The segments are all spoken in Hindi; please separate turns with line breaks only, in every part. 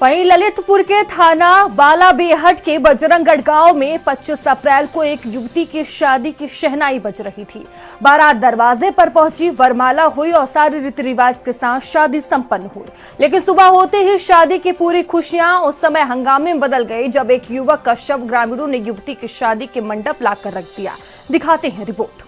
वहीं ललितपुर के थाना बालाबेहट के बजरंगगढ़ गांव में 25 अप्रैल को एक युवती की शादी की शहनाई बज रही थी। बारात दरवाजे पर पहुंची, वरमाला हुई और सारे रीति रिवाज के साथ शादी संपन्न हुई। लेकिन सुबह होते ही शादी की पूरी खुशियां उस समय हंगामे में बदल गई जब एक युवक का शव ग्रामीणों ने युवती की शादी के मंडप लाकर रख दिया। दिखाते हैं रिपोर्ट।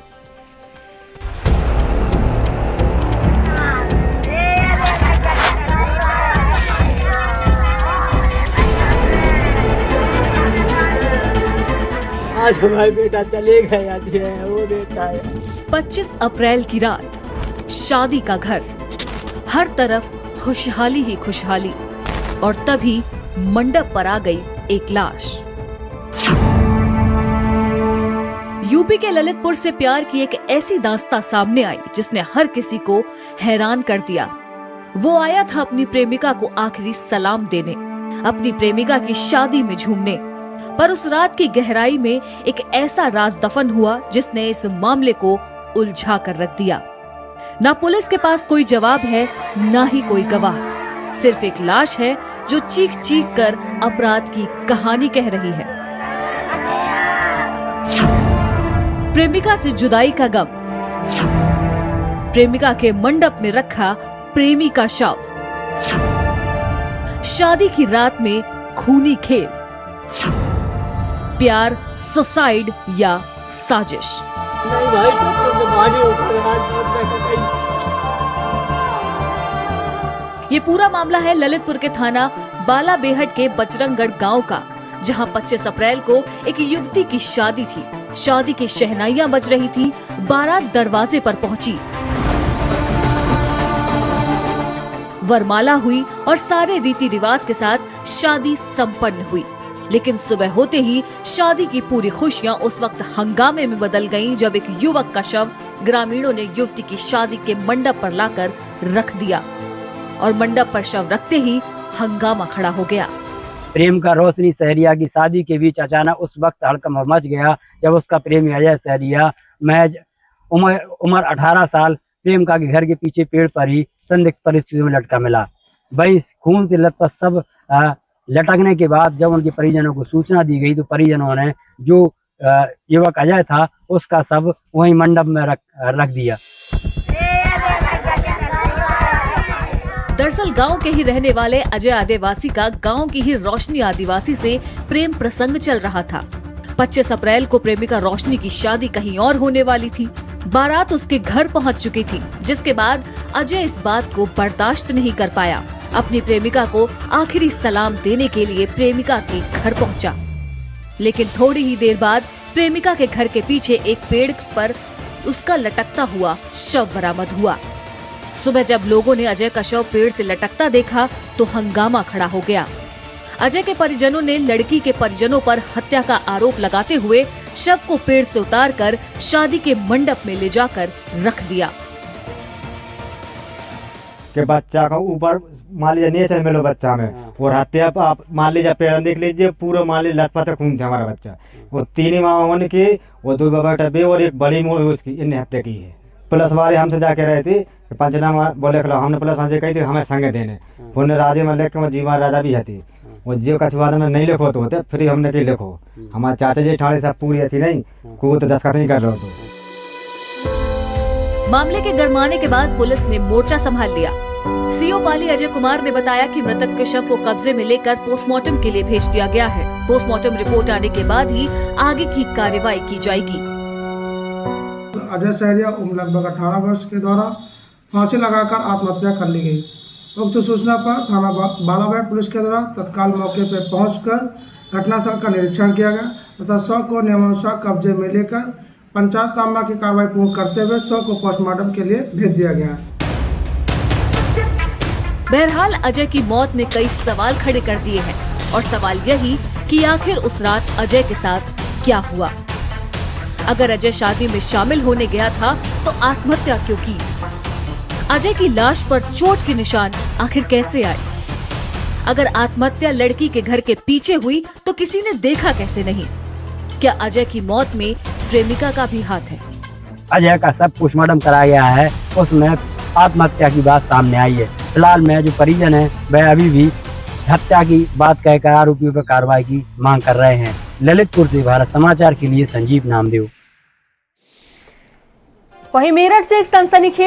आज हमारा बेटा चले गया है, वो बेटा है।
25 अप्रैल की रात, शादी का घर, हर तरफ खुशहाली ही खुशहाली, और तभी मंडप पर आ गई एक लाश। यूपी के ललितपुर से प्यार की एक ऐसी दास्तां सामने आई जिसने हर किसी को हैरान कर दिया। वो आया था अपनी प्रेमिका को आखिरी सलाम देने, अपनी प्रेमिका की शादी में झूमने, पर उस रात की गहराई में एक ऐसा राज दफन हुआ जिसने इस मामले को उलझा कर रख दिया। ना पुलिस के पास कोई जवाब है, ना ही कोई गवाह, सिर्फ एक लाश है जो चीख चीख कर अपराध की कहानी कह रही है। प्रेमिका से जुदाई का गम, प्रेमिका के मंडप में रखा प्रेमी का शव, शादी की रात में खूनी खेल, प्यार, सुसाइड या साजिश।
नहीं भाई, तो मानी
ये पूरा मामला है ललितपुर के थाना बालाबेहट के बजरंगगढ़ गांव का, जहां 25 अप्रैल को एक युवती की शादी थी। शादी की शहनाइयां बज रही थी, बारात दरवाजे पर पहुंची, वरमाला हुई और सारे रीति रिवाज के साथ शादी संपन्न हुई। लेकिन सुबह होते ही शादी की पूरी खुशियां उस वक्त हंगामे में बदल गईं जब एक युवक का शव ग्रामीणों ने युवती की शादी के मंडप पर लाकर रख दिया, और मंडप पर शव रखते ही हंगामा खड़ा हो गया।
प्रेम का रोशनी सहरिया की शादी के बीच अचानक उस वक्त हड़कंप मच गया जब उसका प्रेमी अजय सहरिया महज उम्र 18 साल प्रेमिका के घर के पीछे पेड़ पर ही संदिग्ध परिस्थितियों में लटका मिला। वही खून से लथपथ सब लटकने के बाद जब उनके परिजनों को सूचना दी गई तो परिजनों ने जो युवक अजय था उसका शव वहीं मंडप में रख दिया।
दरअसल गांव के ही रहने वाले अजय आदिवासी का गांव की ही रोशनी आदिवासी से प्रेम प्रसंग चल रहा था। 25 अप्रैल को प्रेमिका रोशनी की शादी कहीं और होने वाली थी। बारात उसके घर पहुंच चुकी थी, जिसके बाद अजय इस बात को बर्दाश्त नहीं कर पाया। अपनी प्रेमिका को आखिरी सलाम देने के लिए प्रेमिका के घर पहुंचा, लेकिन थोड़ी ही देर बाद प्रेमिका के घर के पीछे एक पेड़ पर उसका लटकता हुआ शव बरामद हुआ। सुबह जब लोगों ने अजय का शव पेड़ से लटकता देखा तो हंगामा खड़ा हो गया। अजय के परिजनों ने लड़की के परिजनों पर हत्या का आरोप लगाते हुए शव को पेड़ से उतारकर शादी के मंडप में ले जाकर रख दिया।
के बच्चा का ऊपर मान लीजिए नेचर में लो बच्चा में और हत्या पर आप मान लीजिए पेड़ देख लीजिए पूरा मान लीजिए लथपथ खून थे हमारा बच्चा। वो 3 मामा की, वो 2 बाबा बे और एक बड़ी मोड़ उसकी इन्हें हत्या की है। पुलिस वाले हमसे जाके रहे थे पंचनामा बोले खिलाओ, हमने पुलिस वाले कही थी हमें संगे देने, उन्हें राजे में लेके वो जीवा राजा भी हती, वो जीव कछुआ में नहीं लिखो तो होते फिर हमने की लिखो। हमारे चाचा जी ठाणे सब पूरी ऐसी नहीं को तो दस्तखत नहीं कर रहे हो।
मामले के गरमाने के बाद पुलिस ने मोर्चा संभाल लिया। सीओ पाली अजय कुमार ने बताया कि मृतक के शव को कब्जे में लेकर पोस्टमार्टम के लिए भेज दिया गया है। पोस्टमार्टम रिपोर्ट आने के बाद ही आगे की कार्रवाई की जाएगी।
अजय सहरिया उम्र लगभग 18 वर्ष के द्वारा फांसी लगाकर आत्महत्या कर ली गई। उक्त सूचना पर थाना बालाबेहट पुलिस के द्वारा तत्काल मौके पर पहुंचकर घटनास्थल का निरीक्षण किया गया तथा शव को नियमानुसार कब्जे में लेकर पंचायत तांबा की कार्रवाई पूर्ण करते हुए शव को पोस्टमार्टम के लिए भेज दिया गया।
बहरहाल अजय की मौत ने कई सवाल खड़े कर दिए हैं, और सवाल यही कि आखिर उस रात अजय के साथ क्या हुआ। अगर अजय शादी में शामिल होने गया था तो आत्महत्या क्यों की? अजय की लाश पर चोट के निशान आखिर कैसे आए? अगर आत्महत्या लड़की के घर के पीछे हुई तो किसी ने देखा कैसे नहीं? क्या अजय की मौत में प्रेमिका का भी हाथ है?
अजय का सब पोस्टमार्टम कराया गया है, उसमें आत्महत्या की बात सामने आई है। फिलहाल में जो परिजन है वह अभी भी हत्या की बात कहकर आरोपियों पर कार्रवाई की मांग कर रहे हैं। ललितपुर से भारत समाचार के लिए संजीव नामदेव।
वहीं मेरठ से एक सनसनीखेज